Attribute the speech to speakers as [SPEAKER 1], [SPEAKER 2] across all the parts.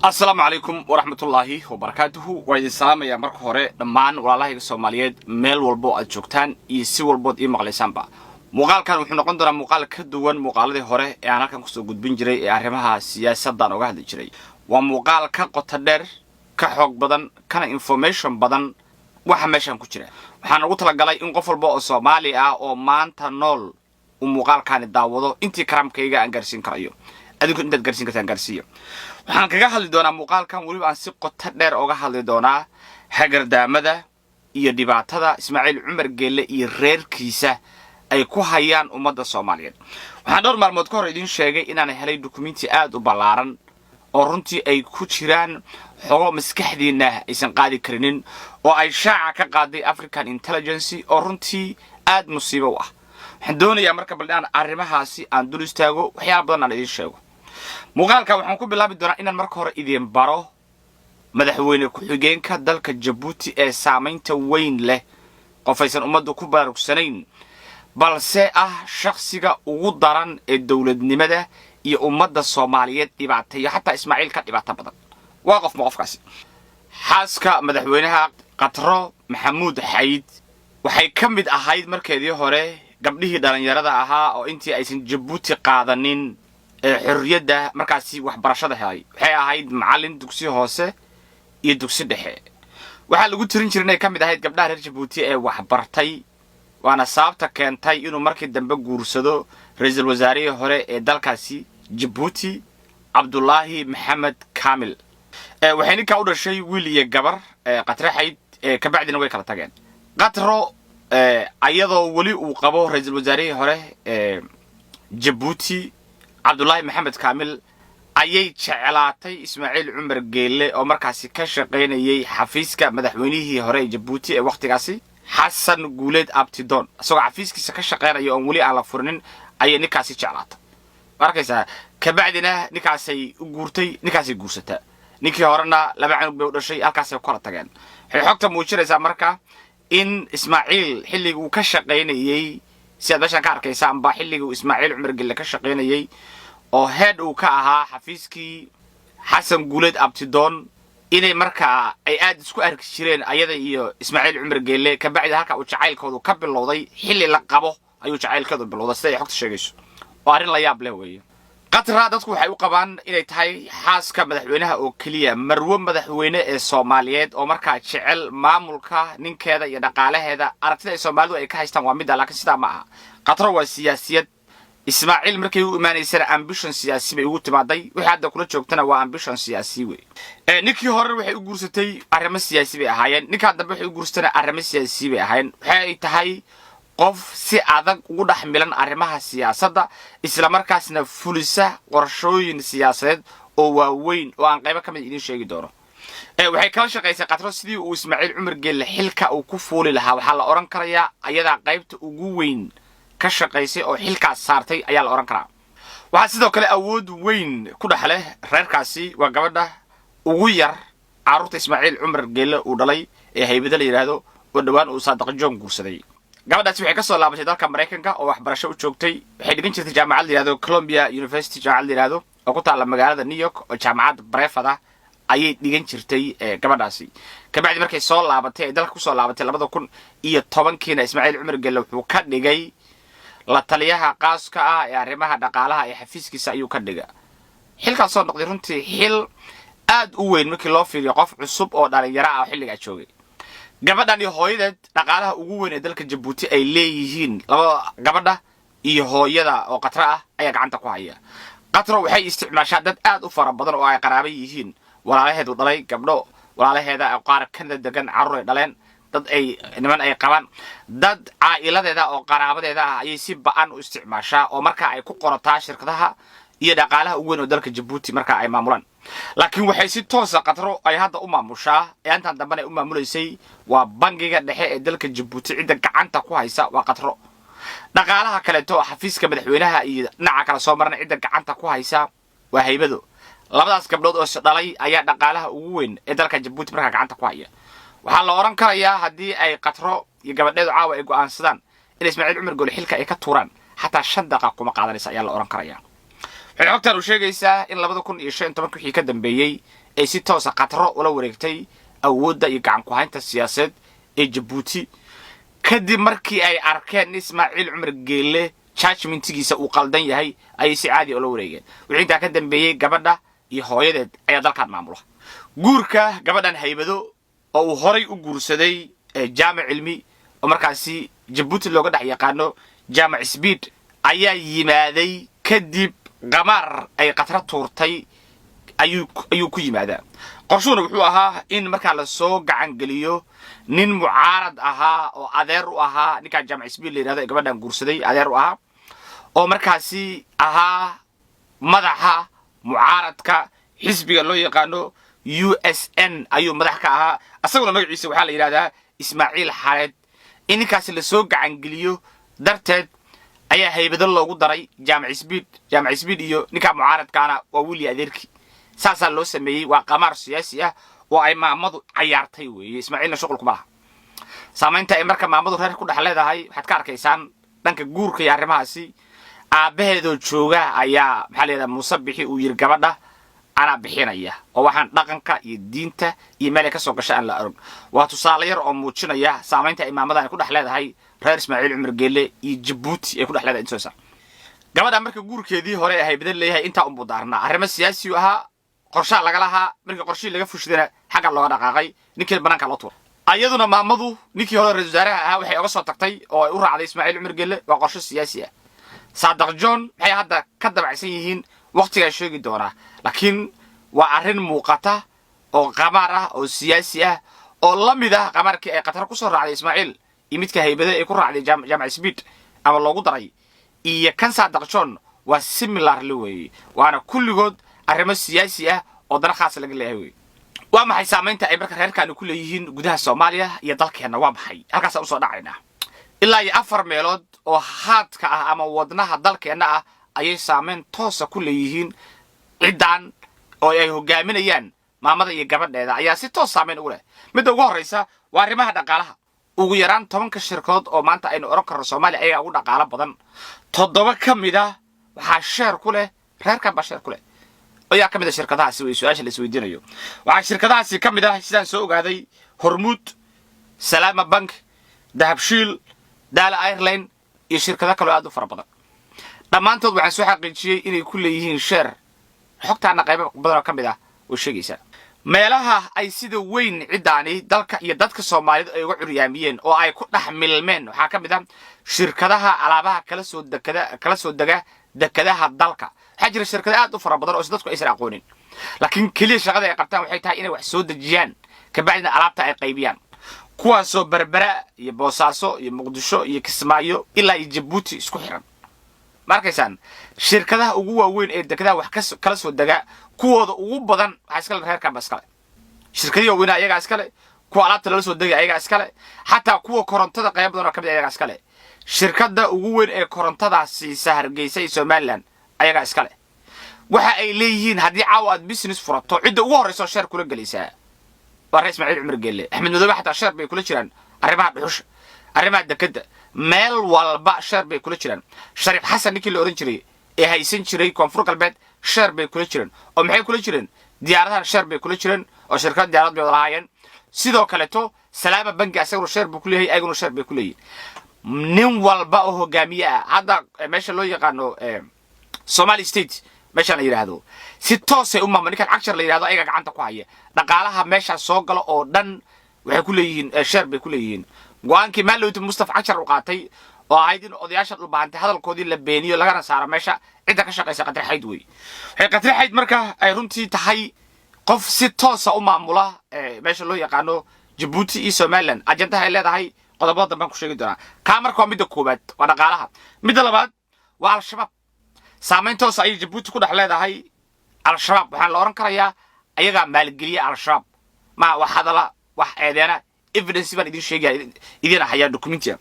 [SPEAKER 1] السلام عليكم ورحمة الله وبركاته وإذا السلام يا مرك هراء دمان والله الصوماليات ميل والبو الجوكتان يسي والبو مغلسان با مقال كان وحنا قندنا مقال كدوان مقالدي هراء أنا كان كسو قد بنجري أعرفها سياسة دان وجهد جري ومقال كقطدر كحق بدن كان information بدن وحمشان كجري وحنا قلت لك قلي إن قفل بو الصومالي أو مانتا نول ومقال كان الدعوة أنتي كرام كيجا أنجرسين كرايو أديكم أنت تجرسين كتنجرسيه waxaan kaga hadli doonaa muuqaalkan waliba aan si qoto dheer uga hadli doonaa hagardaamada iyo dhibaatada Ismaaciil Cumar Geelle iyo reerkiisa ay ku hayaan ummadda Soomaaliyeed waxaan dhowr maalmood ka hor idin sheegay inaan helay dukumeenti aad u ballaaran oo runtii ay ku jiraan xogo maskaxdiina aysan qaadi karinin oo ay shaaca ka qaaday African Intelligence oo runtii aad musiibo ah waxaan doonayaa marka baldaan arrimahaasi aan dul istaago waxyaabo badan aan idin sheego muuqaalka waxaan ku bilaabi doonaa inaan marka hore idin baro madaxweyne ku-xigeenka dalka Djibouti ee saameynta weyn leh qofaysan ummaddu ku bararugsanayn balse ah shakhsiga ugu daran ee dawladnimada iyo ummadda Soomaaliyeed dhibaatay hatta Ismaaciil ka dhibaato badan waa qofkaasi xaaska madaxweynaha Qatro Maxamuud Xayd waxay ka mid ahayd markeedii hore gabdhihii dhalinyarada ahaa oo intii aysan Djibouti qaadanin xurriyada markaasi wax barashada helay waxay ahayd macallin dugsi hoose iyo dugsi dhexe waxa lagu tirin jiray inay ka mid ahayd gabdhaha reer Djibouti ee wax bartay waana sababta keentay inuu markii dambe guursado ra'iisul wasaarihii hore ee dalkaasi Djibouti Abdullahi Maxamed Kamil waxay ninka u dhashay wiil iyo gabar Qatro Xayd ka bacdina way kala tageen Qatro ayadoo wali uu qabo ra'iisul wasaarihii hore Djibouti Abdullahi Maxamed Kamil ayay jeclaatay Ismaaciil Cumar Geelle oo markaasi ka shaqeynayay xafiiska madaxweynihii hore ee Djibouti ee waqtigaasi Xasan Guuleed Abtidoon asagoo xafiiskiisa ka shaqeynaya oo wali aan la furinin ayay ninkaasi jeclaatay markaysa ka bacdina ninkaasay u guurtay ninkaasay guursata ninkii horena laba canug bay u dhashay halkaasay kala tageen waxay xogta muujinaysaa marka in Ismaaciil xilligii uu ka shaqeynayay سياد باشان كاركيسا أمبا حلقو إسماعيل عمر قل لك الشقينيي أو هاد وكاها حفيزكي حسن قولد أبتدون إني مركا أي آد سكو أرك الشيرين أيضا إيو إسماعيل عمر قل لك كبعد هكا وشعايل كودو كبل لوضي حلي لقابو أيو شعايل كودو بالوضي سيدي حكت الشيقيش وارين لا ياب لهوي قطرة دادكو حيو قبان إني تهي حاسكا مدحوينها أو كليا مروان مدحوينة الصوماليات أو مركا شعل مامولكا نين كذا يدقاله هذا أردت الصوماليو أي كهيستان وامدا لكن سيدا معها قطرة والسياسيات إسماعيل مركي يؤمن يصير ambition سياسي بيقول تبعدي وحد كله شوكتنا وambition سياسي وي نيكي هور وحي يقولستي أرمى سياسي بأهاين نيك هذا وحي يقولستنا أرمى سياسي بأهاين وحي تهاي qof si adag ugu dhaxmilan arrimaha siyaasadda isla markaasna fulisa qorshooyin siyaasadeed oo waaweyn oo aan qayb ka mid idin sheegi doono waxay kala shaqeysay Qatro sidii uu Ismaaciil Cumar Geelle xilka uu ku fuuli lahaa waxa la oran karayaa ayada qaybta ugu weyn ka shaqeysay oo xilkaas saartay ayaa la oran karaa waxa sidoo kale awood weyn ku dhaxlay reerkaasi waa gabadha ugu yar carruurta Ismaaciil Cumar Geelle uu dhalay ee haybada la yiraahdo oo dhawaan uu Saadaq Joon guursaday gabadhaasi waxay ka soo laabatay dalka Mareykanka oo waxbarasho u joogtay waxay dhigan jirtay jaamacad la yiraahdo Columbia University jaamacad la yiraahdo oo ku taala magaalada New York oo jaamacad Brefada ayay dhigan jirtay gabadhaasi ka bacdi markay soo laabatay dalka ku soo laabatay 2010kiina Ismaaciil Cumar Geelle wuxuu ka dhigay la taliyaha qaaska ah ee arrimaha dhaqaalaha ee xafiiskiisa ayuu ka dhigay xilkaas soo noqday runtii xil aad u weyn markii loo fiiriyo qof cusub oo dhalinyaro ah xilliga joogay gabadhan iyo hooyadeed dhaqaalaha ugu weyn ee dalka Djibouti ay leeyihiin laba gabadha iyo hooyada oo Qatro ah ayaa gacanta ku haya Qatro waxay isticmaashaa dad aad u fara badan oo ay qaraabo yihiin walaalaheedu dhalay gabdho walaalaheeda ay qaar ka degan carruur ay dhaleen dad ay niman ay qabaan dad caailadeeda oo qaraabadeeda ah ayay si ba'an u isticmaashaa oo marka ay ku qorataa shirkadaha iyo dhaqaalaha ugu weyn oo dalka Djibouti marka ay maamulaan laakiin waxay si toos ah Qatro ay hadda u maamushaa inta dambe ay u maamuleysay waa bangiga dhexe ee dalka Djibouti cid gacanta ku haysa waa Qatro dhaqaalaha kale oo xafiiska madaxweynaha iyo dhinaca kala soo marna cid gacanta ku haysa waa haybado labadaas gabdhood oo dhalay ayaa dhaqaalaha ugu weyn ee dalka Djibouti marka gacanta ku haya waxa la oran karayaa hadii ay Qatro iyo gabadheedu caawa ay go'aansadaan in Ismaaciil Cumar Geelle xilka ay ka tuuraan hatta 5 daqiiqo kuma qaadanaysa ayaa la oran karayaa xogtan u sheegaysaa in 2015 wixii ka dambeeyay ay si toos ah qatro ula wareegtay awoodda iyo gacan ku haynta siyaasadeed ee Djibouti kadib markii ay arkeen Ismaaciil Cumar Geelle judgmentigiisa uu qaldan yahay ay si caadi ula wareegeen wixii inta ka dambeeyay gabadha iyo hooyadeed ayaa dalkan maamula guurka gabadhan haybado oo uu horay u guursaday jaamac cilmi oo markaasi Djibouti looga dhax yaqaano jaamac speed ayaa yimaaday kadib qamar ay qatra tuurtay ayuu ku yimaadaa qorshuuna wuxuu ahaa in marka la soo gacan geliyo nin mucaarad ahaa oo adeer u ahaa ninka jaamac speed leeyahay gabadhan guursaday adeer u ahaa oo markaasi ahaa madaxa mucaaradka xisbiga loo yaqaano USN ayuu madax ka ahaa asaguna magaciisa waxa la yiraahdaa Ismaaciil Xareed in ninkaas la soo gacan geliyo darteed ayaa haybado loogu daray jaamac speed iyo ninka mucaaradkaana waa wili adeerki saasa loo sameeyay waa qamar siyaasi ah oo ay maamadu ciyaartay weeye Ismaaciilna shaqo kuma laha saamaynta ay marka maamadu reer ku dhaxleedahay waxaad ka arkaysaan dhanka guurka iyo arrimahaasi aabaheedo jooga ayaa maxaa leedahay Muuse bixi uu yiri gabadha ana bixinaya oo waxaan dhaqanka iyo diinta iyo meel ka soo gashay aan la arag waa tusaale yar oo muujinaya saamaynta ay maamada ku dhaxleedahay reer Ismaaciil Cumar Geelle iyo Djibouti ay ku dhaxleedahay inta soo gabadha marka guurkeedii hore ay bedel leeyahay inta u budaarna arrimo siyaasi ah qorshe laga lahaa markii qorshii laga fushidana xaga looga dhaqaaqay ninkii banaanka loo tuuray ayaduna maamadu ninkii hore ra'iisul wasaaraha ahaa waxay uga soo tagtay oo ay u raacday Ismaaciil Cumar Geelle waa qorshe siyaasi ah Saadaq John waxay hadda ka dabacsan yihiin waqtiga sheegi doona laakiin waa arrin muuqata oo qamar ah oo siyaasi ah oo la mid ah qamarkii ay qatar ku soo raacday Ismaaciil imidka haybada ay ku raacday jaamac speed ama loogu daray iyo kan Saadaq John waa similar way waana kulligood arrimo siyaasi ah oo dal khaas laga leeyahay waa maxay saamaynta ay marka reerkan ku leeyihiin gudaha Soomaaliya iyo dalkeena waa maxay halkaas u soo dhacayna ilaa iyo 4 meelood oo haadka ah ama wadnaha dalkeena ah ayay saamayn toos ah ku leeyihiin ciidan oo ay hogaaminayaan maamada iyo gabadheeda ayaa si toos saamayn ugu leh mid ugu horeysa waa arrimaha dhaqaalaha ugu yaraan 10 shirkadood oo maanta aynu oran karno Soomaaliya ayaa ugu dhaqaala badan 7 kamid ah waxa share ku leh reerka bashar ku leh ayaa kamid ah shirkadahaasi way su'aasha la isweydiinayo waxa shirkadahaasi kamid ah sidaan soo ogaaday Hormuud Salama Bank Dahabshiil Dala Airline iyo shirkado kale aad u fara badan dhamaantood waxaan soo xaqiijiyay inay ku leeyihiin share xogtaana qayb badan kamid ah oo sheegaysa meelaha ay sida weyn ciidaani dalka iyo dadka Soomaaliyeed ay uga curyaamiyeen oo ay ku dhaxmilmeen waxa kamid ah shirkadaha alaabaha kala soo daga dekadaha dalka waxa jira shirkado aad u fara badan oo dadku aysan aqoonin laakiin kaliya shaqada ay qabtaan waxay tahay inay wax soo dajiyaan ka bacdina alaabta ay qaybiyaan kuwaasoo Berbera iyo Boosaaso iyo Muqdisho iyo Kismaayo ilaa Djibouti isku xiran markaysan shirkadaha ugu waaweyn ee dekadaha wax kala soo daga kuwooda ugu badan waxa iska reerka baskale shirkadiyo weyn ayaga iskale kuwa alaabta la soo dagay ayaga iskale hatta kuwa korontada qayb badan oo kamid ayaga iskale shirkada ugu weyn ee korontadaasi Hargeysa iyo Somaliland ayaga iskale waxa ay leeyihiin hadii caawa business furato cid ugu horeyso share kula galaysa waa Ra'iisul Ismaaciil Cumar Geelle Axmed Madoobe hatta share bay kula jiraan arrimaha dhuxusha arrimaha dekada meel walba share bay kula jiraan Shariif Xasan ninkii la oran jiray ee haysan jiray Koonfur Galbeed share bay kula jiraan oo maxay kula jireen diyaaradaha share bay kula jireen oo shirkad diyaarad bay lahaayeen sidoo kale to Salama Bank asagoo share buu ku leeyahay ayaguna share bay ku leeyihiin nin walba oo hogaamiya hadda meesha loo yaqaano Somali State meesha la yiraahdo si toos ah umma ninka cagshar la yiraahdo ayaga gacanta ku haya dhaqaalaha meesha soo galo oo dhan waxay ku leeyihiin share bay ku leeyihiin go'aankii maalowda Mustafa cagshar u qaatay oo ahayd in odayaasha u baahantay hadalkoodii la beeniyo lagana saaro meesha cid ka shaqeysa Qatar Xayd way Qatar Xayd marka ay runtii tahay qof si toos ah u maamula meesha loo yaqaano Djibouti iyo Somaliland ajandaha ay leedahay qodobada baan ku sheegi doonaa ka marka mid koobaad waa dhaqaalaha mid labaad waa al-shabaab saamayn toos ay Djibouti ku dhaxleedahay al-shabaab waxaan la oran karayaa ayaga maalgeliye al-shabaab ma waxadala wax eedeena evidence baan idin sheegay idin hayaan documentiga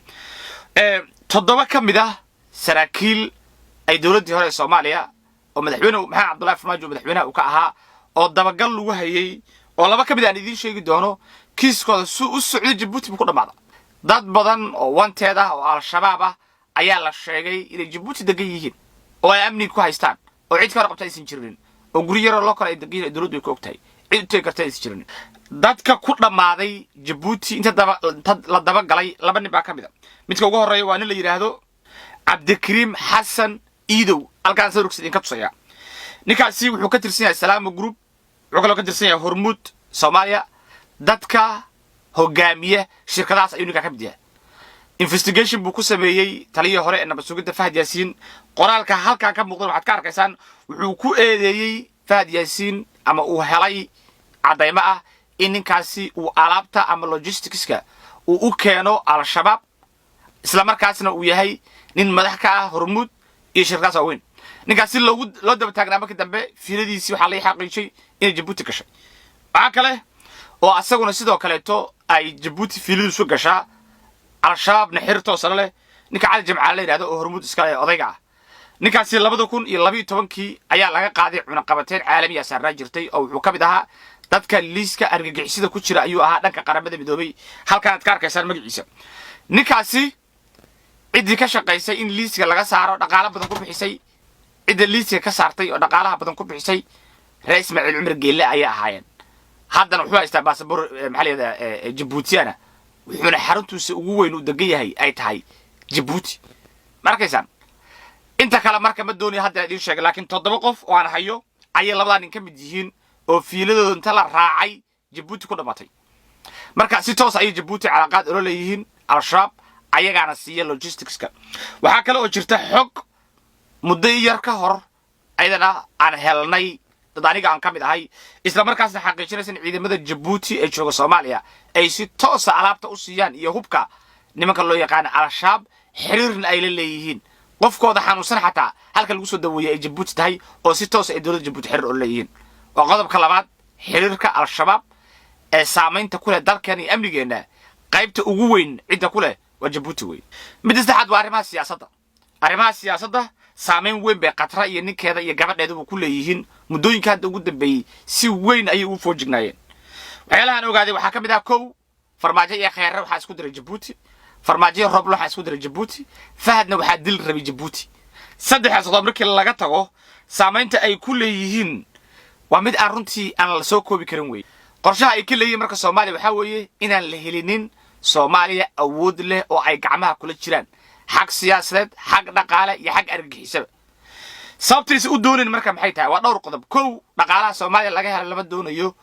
[SPEAKER 1] 7 kamid ah saraakiil ay dawladda hore Soomaaliya oo madaxweyne Maxamed Cabdullaahi Farmaajo madaxweynaha uu ka ahaa oo dabagal lagu hayay oo 2 kamid aan idin sheegi doono kiiskooda u socday Djibouti ku dhamaada dad badan oo wanteed ah oo al-shabaab ah ayaa la sheegay inay Djibouti degan yihiin oo ay amni ku haystaan oo cid ka warqabta aysan jirin oo guri yar oo loo kala degan dawladdu ku ogtahay cid u teegarta aysan jirin dadka ku dhamaaday Djibouti inta la daba galay laba nin baa ka mid ah midka ugu horeeya waa nin la yiraahdo Cabdikariim Xasan Iidow halkaan soo rugsadeen ka tusaya ninkaasi wuxuu ka tirsan yahay Salaamo Group wuxuu kaloo ka tirsan yahay Hormuud Soomaaliya dadka hogaamiye shirkadaas ayuu ninka ka mid yahay investigation buu ku sameeyay taliyada hore ee nabad sugidda Fahad Yaasiin qoraalka halkaan ka muuqda waxaad ka arkaysaan wuxuu ku eedeeyay Fahad Yaasiin ama uu helay cadaymo ah in ninkaasi uu alaabta ama logisticska uu u keeno al-shabaab isla markaasna uu yahay nin madax ka ah Hormuud iyo shirkadaas waaweyn ninkaasi loo daba taagnaa markii dambe fiiladiisii waxaa la xaqiijiyay in Djibouti gashay waxa kale oo asaguna sidoo kaleeto ay Djibouti fiiladiisu gashaa al-shabaabna xirto sare ninka Cali Jimcaale la yiraahdo oo Hormuud iska leh odayga ah ninkaasi 2012 ayaa laga qaaday cunaqabateyn caalami ah saaraa jirtay oo wuxuu ka mid ahaa dadka liiska argagixisada ku jira ayuu ahaa dhanka qaramada midoobay halkaan ka arkaysaan magaciisa ninkaasi cidii ka shaqaysay in liiska laga saaro dhaqaale badan ku bixisay cid liiska ka saartay oo dhaqaalaha badan ku bixisay Ra'iis Ismaaciil Cumar Geelle ayaa ahaayeen haddana wuxuu haystaa baasaboor maxaliyada Djiboutiana wuxuuna xaruntiisa ugu weyn u degan yahay ay tahay Djibouti markaysaan inta kale marka ma dooni hadda idin sheegay laakiin 7 qof oo aan hayo ayay labada nin ka mid yihiin oo fiiladooda inta la raacay Djibouti ku dhamatay marka si toos ay Djibouti calaaqad ula leeyihiin al-shabaab ayagaana siiya logisticska waxa kale oo jirta xog muddo yar ka hor ayadana aan helnay dad aniga aan ka mid ahay isla markaasna xaqiijinaysan ciidamada Djibouti ee jooga Soomaaliya ay si toos ah alaabta u siiyaan iyo hubka nimanka loo yaqaan al-shabaab xiriirna ay la leeyihiin qofkooda xanuunsan xataa halka lagu soo daweeyay ay Djibouti tahay oo si toos ah dawladda Djibouti xiriir u leeyihiin waa qodobka labaad xiriirka al-shabaab ee saameynta ku leh dalkan iyo amnigeena qaybta ugu weyn cidda ku leh waa Djibouti weey mid saddexaad waa arrimaha siyaasadda saameyn weyn bay Qatar iyo ninkeeda iyo gabadheedu ku leeyihiin muddooyinka hadda ugu dambeeyay si weyn ayay u foojignaayeen waxyaalahan ogaaday waxa ka mid ah kow farmaajo iyo khayr waxa isku diray Djibouti farmaajo roob waxa isku diray Djibouti Fahadna waxa dil rabay Djibouti saddexdaas qodob markii laga tago saameynta ay ku leeyihiin waa mid aan runtii aan la soo koobi karin weey qorshaha ay ka leeyihiin marka Soomaaliya waxa weeye inaan la helinin Soomaaliya awood leh oo ay gacmaha kula jiraan xaq siyaasadeed xaq dhaqaale iyo xaq argagixisada sababtiisa u doonin marka maxay tahay waa dhowr qodob kow dhaqaalaha Soomaaliya laga helo lama doonayo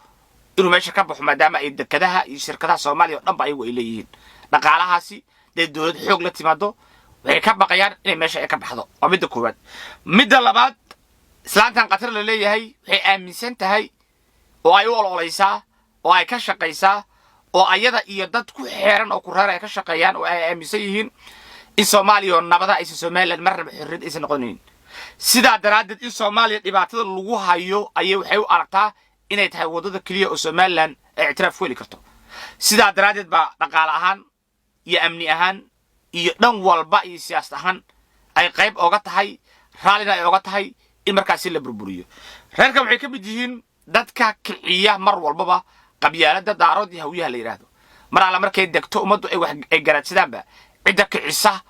[SPEAKER 1] inuu meesha ka baxo maadaama ay dekadaha iyo shirkadaha Soomaaliya oo dhan ba ay leeyihiin dhaqaalahaasi dawlad xoog la timaado waxay ka baqayaan in meesha ay ka baxdo waa midda koowaad midda labaad islaantan Qatar la leeyahay waxay aaminsan tahay oo ay u ololeysaa oo ay ka shaqaysaa oo ayada iyo dad ku xeeran oo ku reer ay ka shaqeeyaan oo ay aaminsan yihiin in Soomaaliya nabada ay Soomaaliland marnaba xirrid aysan noqonin sida daraadid in Soomaaliya dhibaatada lagu hayo ayay waxay u aragtaa inay tahay wadada kaliya oo Soomaaliland ay ictiraaf weli karto sida daraadid ba dhaqaale ahaan iyo amni ahaan iyo dhan walba iyo siyaasad ahaan ay qayb oga tahay raalina ay oga tahay in markaas la burburiyo reerka waxay ka mid yihiin dadka kiciya mar walbaba qabyaalada daarood iyo hawiyaha la yiraahdo mar alla markay degto umadu ay garaadsidaanba cidda kicisa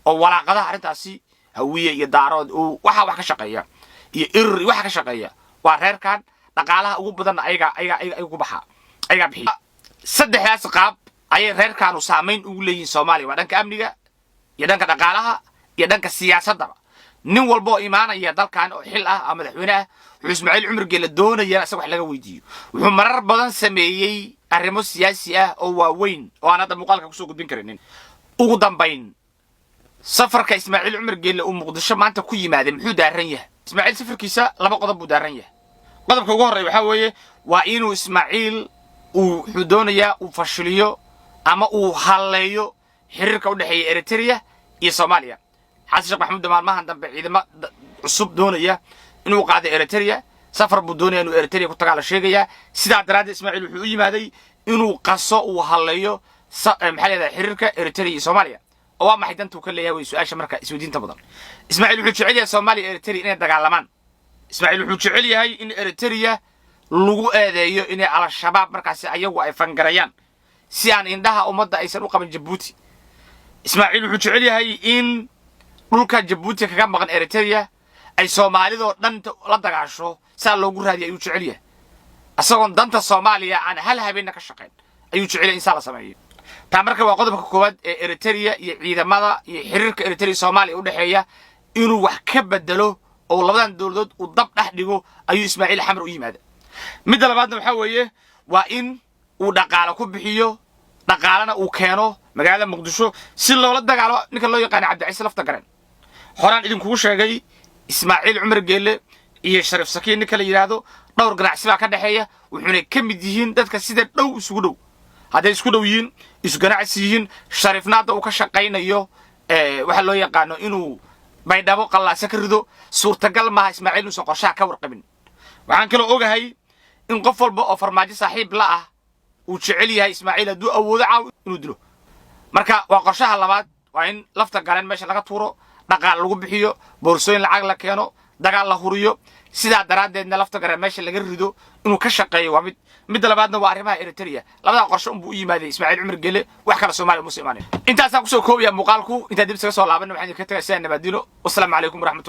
[SPEAKER 1] oo walaaqada arintaasi hawiye iyo daarood oo waxa wax ka shaqeeya iyo irri waxa ka shaqeeya waa reerkan dhaqaalaha ugu badan ayaga ku baxa ayaga bixi saddexdaas qaab ayay reerkan u saameyn ugu leeyihiin Soomaaliya waa dhanka amniga iyo dhanka dhaqaalaha iyo dhanka siyaasadda nin walba oo iimaanaya dalkan oo xil ah ama madaxweyne ah wuxuu Ismaaciil Cumar Geelle doonaya asaga wax laga weydiiyo wuxuu marar badan sameeyay arrimo siyaasi ah oo waaweyn oo aan hadda muuqaalka ku soo gudbin karin ugu dambayn safarka Ismaaciil Cumar Geelle oo Muqdisho maanta ku yimaadeen muxuu daaran yahay Ismaaciil safarkiisa laba qodob buu daaran yahay qodobka ugu horeeya waxa weeye waa inuu Ismaaciil uu doonaya uu fashiliyo ama uu haleeyo xiriirka u dhaxeeya Eritrea iyo Soomaaliya xasan sheekh maxamuud maalmahan dambe ciidamada cusub doonaya inuu qaado Eritrea safar buu doonaya inuu Eritrea ku tagaa la sheegaya sida daraaddeed Ismaaciil wuxuu u yimaaday inuu qaso uu haleeyo maxaliyada xiriirka Eritrea iyo Soomaaliya oo ma xidanta uu ka leeyahay su'aasha marka isweydiinta badan Ismaaciil wuxuu jecel yahay Soomaaliya Eritrea inay dagaalamaan Ismaaciil wuxuu jecel yahay in Eritrea lagu eedeeyo in al-shabaab markaas ayagu ay fangarayaan si aan indhaha ummadda aysan u qaban Djibouti Ismaaciil wuxuu jecel yahay in dhulka Djibouti kaga maqan Eritrea ay Soomaalidu dhanta la dagaasho saa loogu raadiyo ayuu jecel yahay asagoon danta Soomaaliya aan hal habeen ka shaqeyn ayuu jecel yahay in saa la sameeyo taa marka waa qodobka koowaad ee Eritrea iyo ciidamada iyo xiriirka Eritrea Soomaaliya u dhaxeeya inuu wax ka bedelo oo labadan dawladood u dab dhax dhigo ayuu Ismaaciil Xamar u yimaada mid labaadna waxa weeye waa in uu dhaqaale ku bixiyo dhaqaalana uu keeno magaalada Muqdisho si loola dagaalo ninka loo yaqaan Cabdi Lafta Gareen horaan idinku sheegay Ismaaciil Cumar Geelle iyo Sharif Sakiin ninka la yiraahdo dhowr ganacsi baa ka dhaxeeya wuxuuna ka mid yihiin dadka sida dhow isugu dhow haday isku dhow yihiin isu ganacsi yihiin Sharifnaada uu ka shaqeynayo waxa loo yaqaan inuu baydhabo qalaasa ka rido suurtagal ma Ismaaciil uu soo qorshaha ka warqabin waxaan kale ogahay in qof walba oo farmaajo saaxiib la ah uu jecel yahay Ismaaciil haduu awoodo caaw inuu dilo marka waa qorshaha labaad waa in Lafta Gareen meesha laga tuuro dhaqaal lagu bixiyo boorsooyin lacag la keeno dagaal la huriyo sida daraadeedna Lafta Gareen meesha laga rido inuu ka shaqeeyo waa mid labaadna waa arrimaha Eritrea labada qorshe uu u yimaaday Ismaaciil Cumar Geelle wax kala Soomaaliya muslimiin intaas aan ku soo koobiyaa muuqaalku inta dib isaga soo laabanay waxaan ka tagay si aan nabadino wassalaamu calaykum waraxmatullahi